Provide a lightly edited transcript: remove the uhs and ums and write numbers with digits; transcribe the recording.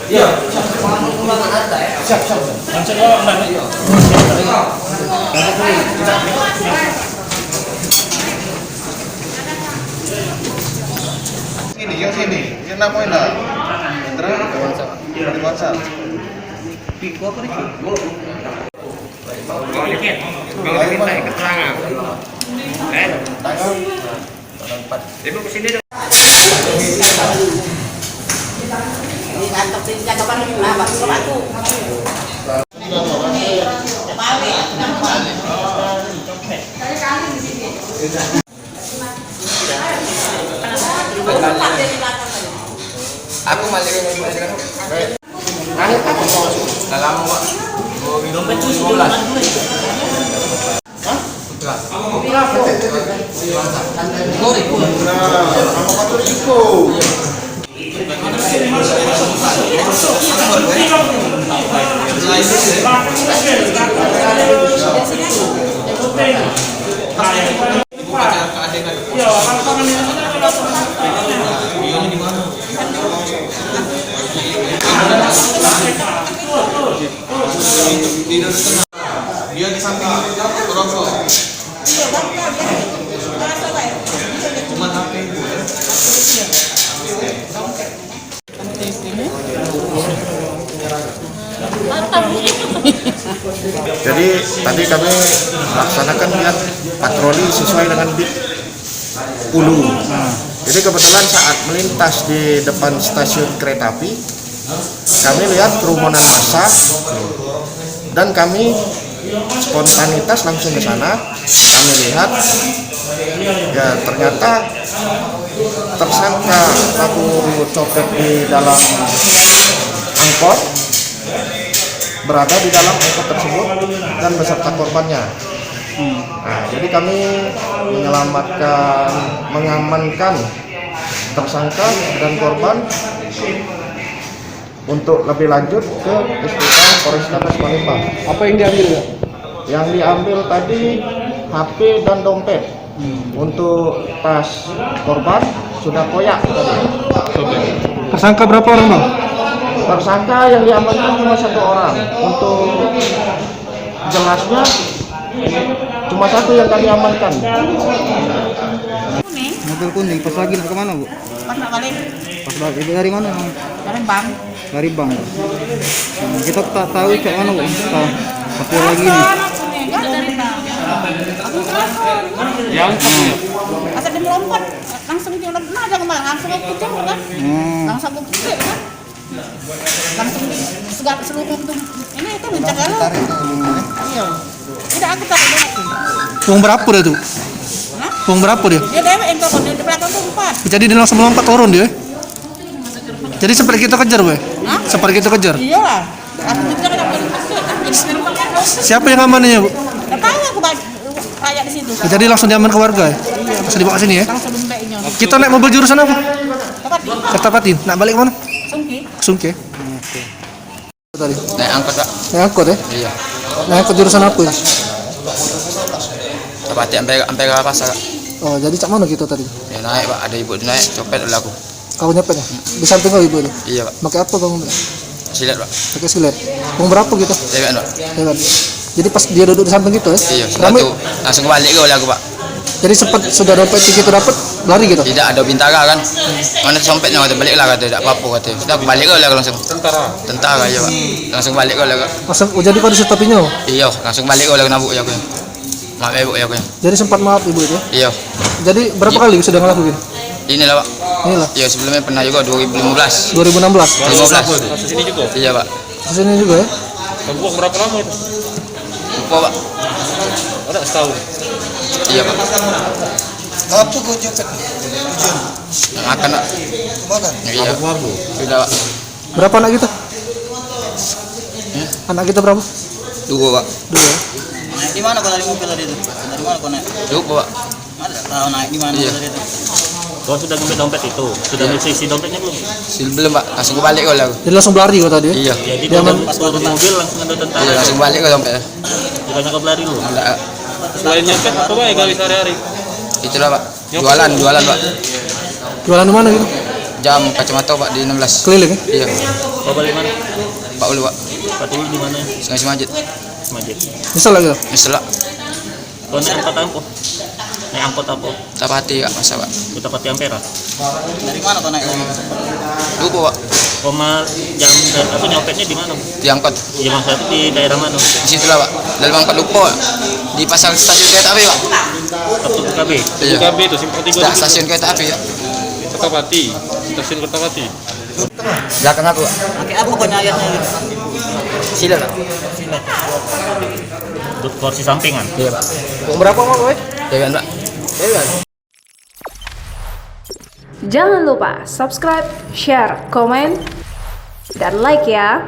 Siap. Sini, yang namanya terang di WhatsApp. Kalau diminta keterangan. Ibu kesini dong. Aku balik ke akhir apa? Nggak lama Pak. Dompet cuci 12. Hah? Berapa? Dia disangka rokok. Cuma HP ibu ya. Jadi tadi kami laksanakan patroli sesuai dengan bit Ulu. Jadi kebetulan saat melintas di depan stasiun kereta api, kami lihat kerumunan massa dan kami spontanitas langsung ke sana. Kami lihat ya ternyata tersangka pelaku copet di dalam angkot berada di dalam angkot tersebut dan beserta korbannya. Nah, jadi kami mengamankan tersangka dan korban untuk lebih lanjut ke Disputang Polrestabes Palembang. Apa yang diambil ya? Yang diambil tadi HP dan dompet. Untuk tas korban sudah koyak tadi. Tersangka berapa orang bang? Tersangka yang diamankan cuma 1 orang. Untuk jelasnya cuma 1 yang kami amankan. Mobil kuning pas lagi ke mana bu? Pas nak balik Pas balik dari mana? dari bank. Dari bank. Kita tak tahu cak mana bu? Pas lagi nih. Dari bank. Aku telepon. Yang Asal dia melompat langsung dia udah ada kemarin langsung aku kejar kan. Langsung aku kejar kan. Langsung segala seluruh tuh. Ini itu mencegah lo. Iya. Tidak aku tak ada. Uang berapa dia tuh? Hah? Uang berapa dia? Dia dewek yang telepon di belakang tuh 4. Jadi dia langsung melompat turun dia. Jadi seperti kita kejar gue. Hah? Seperti kita kejar. Iyalah. Aku kejar ada balik. Siapa yang amannya bu? Enggak tahu aku kayak di situ. Jadi langsung diaman ke warga. Langsung dibawa ke sini ya. Langsung dompetnya. Kita naik mobil jurusan apa? Dapat Kertapatin. Nak balik mana? Sungki. Sungke. Tadi. Naik angkot Pak. Naik angkot ya? Iya. Naik angkot jurusan apa ya? Coba sampai ke pasar. Oh, jadi cak mana kita tadi? Ya naik Pak, ada ibu naik copet oleh aku. Kau nyepet ya? Di samping kau ibu itu? Iya Pak. Pakai apa kamu? Silat Pak. Pakai silet. Uang berapa gitu? Dewek Pak. Hebat. Jadi pas dia duduk di samping gitu ya? Iya, Ramai. satu langsung kembali ke oleh aku Pak. Jadi sempat sudah dompet gitu dapat lari gitu? Tidak ada bintara kan. Mana sompetnya kata balik lah kata tidak apa-apa kata. Sudah kembali ke oleh langsung. Tentara ya Pak. Langsung balik ke oleh. Langsung, oh, jadi kau disetopinya? Iya, langsung balik ke oleh nabuk ya aku. Maaf ibu ya aku. Jadi sempat maaf ibu itu ya? Iya. Jadi berapa kali sudah ngelakuin? Inilah Pak. Inilah. Iya sebelumnya pernah juga 2015. 2016. 2015. kasus ini juga. Iya Pak. Terus ini juga ya? Buang berapa lama itu? Lupa Pak. Ada setahun. Iya Pak. Apa kau copet? Yang akan Pak. Makan. Iya. Sudah Pak. Berapa anak kita? Anak kita berapa? 2 Pak. 2 ya? Naik di mana kau dari mobil tadi itu? Dari mana kau naik? Lupa Pak. Ada tahu naik di mana Iya. tadi itu? Kau sudah ngambil dompet itu? Sudah isi dompetnya belum? Belum Pak. Langsung kembali ke oleh aku. Jadi langsung berlari kau tadi ya? Iya. Jadi Dia kau men- pas turun mobil langsung ada tentara. Iya langsung balik ke dompet. Bukannya kau berlari lu? Enggak. Selain nyepet apa baik kali sehari-hari? Itulah Pak. Jualan Pak. Jualan di mana gitu? jam kacamata Pak di 16. Keliling ya? Iya. Kau balik mana? Pak Ulu Pak. Patul di mana? Sungai Semajit. Majid. Nyesel lagi. Nyesel Pak. Kau naik angkot apa? Naik angkot apa? Tapati Kak masa Pak. Kita pati Ampera. Dari mana kau naik? Lupa Pak. Kau jam apa nyopetnya di mana? Diangkut. Jam satu di daerah mana? Di situlah Pak. Dalam angkot lupa Pak. Di pasar stasiun kereta api Pak. Satu KB. Iya. KB itu simpang 3 Nah, stasiun kereta api ya. Kertapati, stasiun Kertapati. Belakang aku Pak. Pakai apa kau nyayatnya gitu? Sila Pak. Kursi sampingan. Iya Pak. Berapa mau boy? Dewan Pak. Jangan lupa subscribe, share, komen, dan like ya.